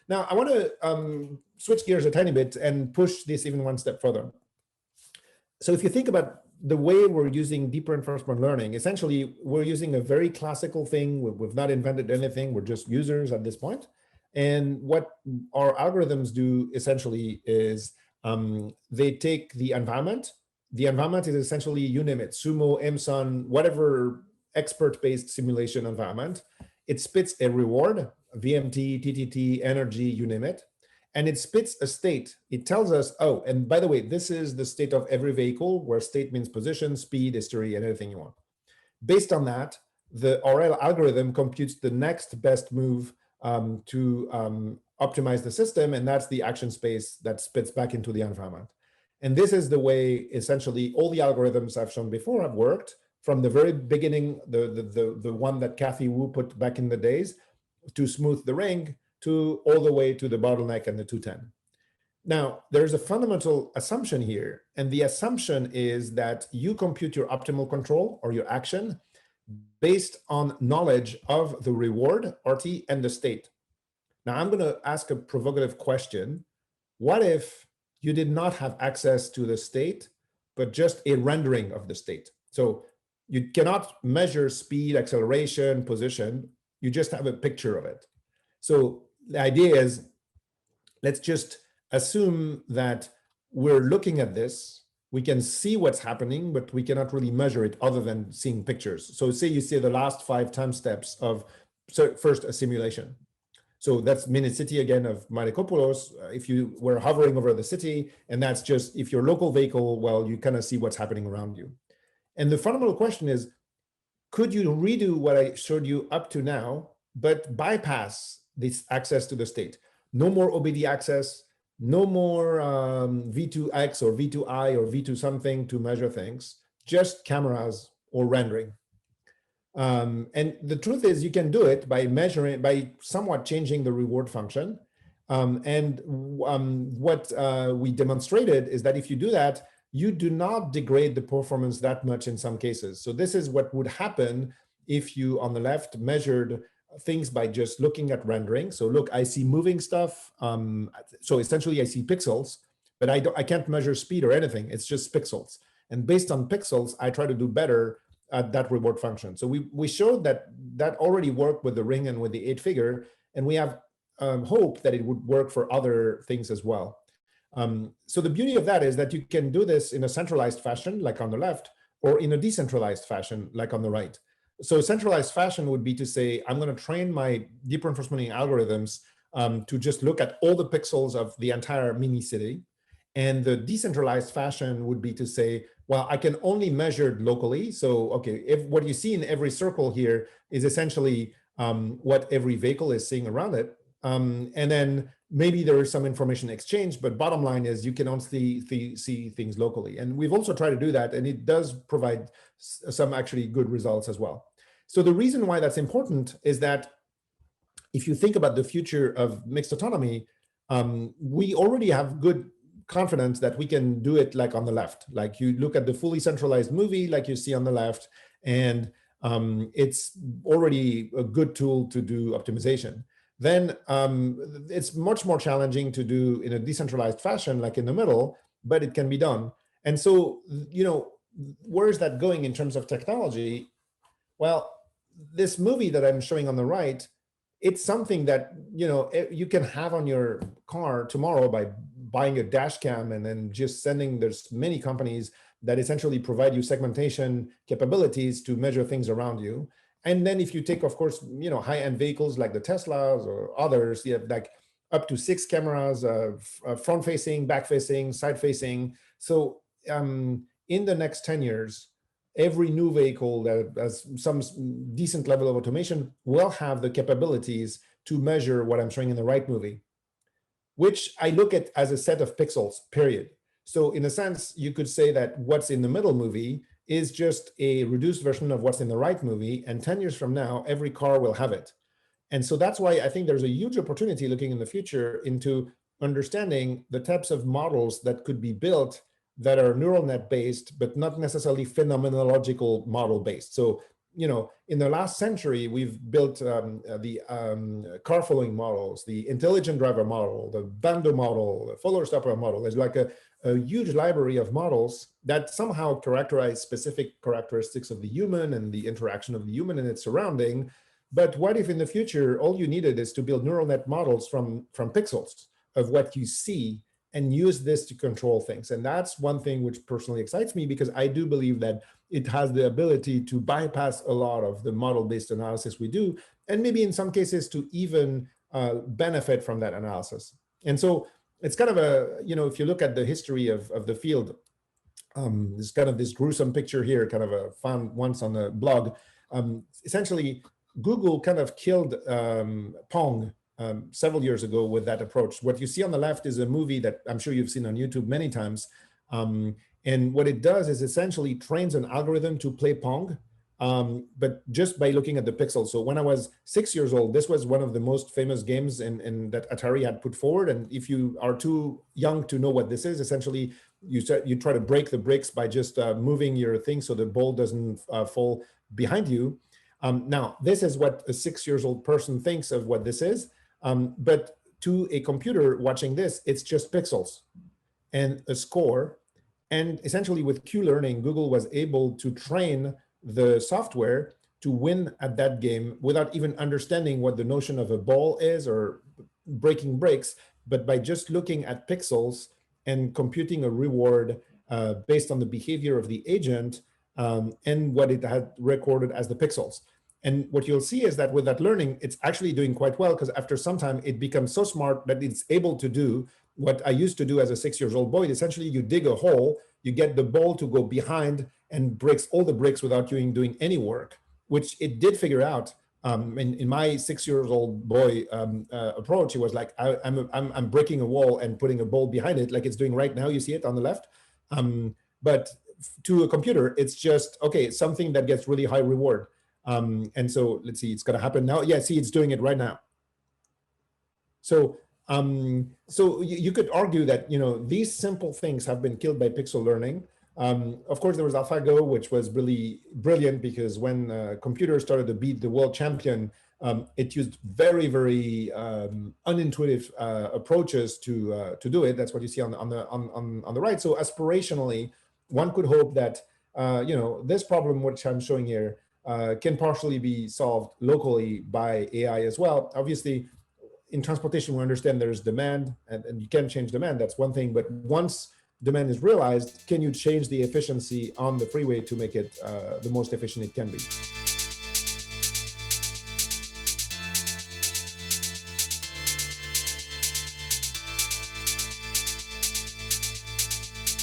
Now, I want to switch gears a tiny bit and push this even one step further. So if you think about the way we're using deep reinforcement learning, essentially, we're using a very classical thing. We've not invented anything. We're just users at this point. And what our algorithms do essentially is they take the environment. The environment is essentially, you name it, Sumo, MSUN, whatever expert-based simulation environment. It spits a reward, VMT, TTT, energy, you name it. And it spits a state. It tells us, oh, and by the way, this is the state of every vehicle, where state means position, speed, history, and anything you want. Based on that, the RL algorithm computes the next best move to optimize the system, and that's the action space that spits back into the environment. And this is the way, essentially, all the algorithms I've shown before have worked from the very beginning, the one that Kathy Wu put back in the days, to smooth the ring, to all the way to the bottleneck and the 210. Now, there's a fundamental assumption here, and the assumption is that you compute your optimal control or your action based on knowledge of the reward, RT, and the state. Now, I'm going to ask a provocative question. What if you did not have access to the state, but just a rendering of the state? So you cannot measure speed, acceleration, position. You just have a picture of it. So the idea is, let's just assume that we're looking at this. We can see what's happening, but we cannot really measure it other than seeing pictures. So say you see the last 5 time steps of first a simulation. So that's Minute City again of Malikopoulos. If you were hovering over the city, and that's just, if your local vehicle, well, you kind of see what's happening around you. And the fundamental question is, could you redo what I showed you up to now, but bypass this access to the state? No more OBD access, no more V2X or V2I or V2 something to measure things, just cameras or rendering. And the truth is, you can do it by measuring, by somewhat changing the reward function. What we demonstrated is that if you do that, you do not degrade the performance that much in some cases. So this is what would happen if you, on the left, measured things by just looking at rendering. So look, I see moving stuff. So essentially I see pixels, but I can't measure speed or anything. It's just pixels. And based on pixels, I try to do better at that reward function. So we showed that that already worked with the ring and with the 8-figure, and we have hope that it would work for other things as well. So the beauty of that is that you can do this in a centralized fashion, like on the left, or in a decentralized fashion, like on the right. So centralized fashion would be to say, I'm going to train my deep reinforcement learning algorithms to just look at all the pixels of the entire mini city. And the decentralized fashion would be to say, well, I can only measure it locally. So, okay, if what you see in every circle here is essentially what every vehicle is seeing around it. And then maybe there is some information exchange, but bottom line is you can only see things locally. And we've also tried to do that, and it does provide some actually good results as well. So the reason why that's important is that if you think about the future of mixed autonomy, we already have good confidence that we can do it like on the left. Like you look at the fully centralized movie like you see on the left, and it's already a good tool to do optimization. Then it's much more challenging to do in a decentralized fashion like in the middle, but it can be done. And so, you know, where is that going in terms of technology? Well, this movie that I'm showing on the right, it's something that, you know, you can have on your car tomorrow by buying a dash cam and then just sending. There's many companies that essentially provide you segmentation capabilities to measure things around you. And then if you take, of course, you know, high-end vehicles like the Teslas or others, you have like up to 6 cameras, front-facing, back-facing, side-facing. So in the next 10 years, every new vehicle that has some decent level of automation will have the capabilities to measure what I'm showing in the right movie, which I look at as a set of pixels, period. So in a sense, you could say that what's in the middle movie is just a reduced version of what's in the right movie. And 10 years from now, every car will have it. And so that's why I think there's a huge opportunity looking in the future into understanding the types of models that could be built that are neural net based, but not necessarily phenomenological model based. So in the last century, we've built the car following models, the intelligent driver model, the Bando model, the follower stopper model. There's like a huge library of models that somehow characterize specific characteristics of the human and the interaction of the human and its surrounding. But what if in the future, all you needed is to build neural net models from pixels of what you see and use this to control things? And that's one thing which personally excites me, because I do believe that it has the ability to bypass a lot of the model-based analysis we do, and maybe in some cases to even benefit from that analysis. And so it's kind of a, if you look at the history of the field, there's kind of this gruesome picture here, kind of found once on a blog. Essentially, Google kind of killed Pong several years ago with that approach. What you see on the left is a movie that I'm sure you've seen on YouTube many times. And what it does is essentially trains an algorithm to play Pong, but just by looking at the pixels. So when I was 6 years old, this was one of the most famous games that Atari had put forward. And if you are too young to know what this is, essentially you try to break the bricks by just moving your thing so the ball doesn't fall behind you. Now, this is what a 6 years old person thinks of what this is. But to a computer watching this, it's just pixels and a score. And essentially with Q-learning, Google was able to train the software to win at that game without even understanding what the notion of a ball is or breaking bricks, but by just looking at pixels and computing a reward based on the behavior of the agent and what it had recorded as the pixels. And what you'll see is that with that learning, it's actually doing quite well, because after some time, it becomes so smart that it's able to do what I used to do as a 6 years old boy. Essentially, you dig a hole, you get the ball to go behind and breaks all the bricks without you doing any work, which it did figure out. In my 6 years old boy approach, it was like, I'm breaking a wall and putting a ball behind it, like it's doing right now. You see it on the left. But to a computer, it's just, okay, it's something that gets really high reward. And so let's see, it's going to happen now. Yeah, see, it's doing it right now. So you could argue that, these simple things have been killed by pixel learning. Of course, there was AlphaGo, which was really brilliant, because when computers started to beat the world champion, it used very, very unintuitive approaches to do it. That's what you see on the right. So aspirationally, one could hope that this problem, which I'm showing here, can partially be solved locally by AI as well. Obviously, in transportation, we understand there's demand, and you can change demand. That's one thing. But once demand is realized, can you change the efficiency on the freeway to make it the most efficient it can be?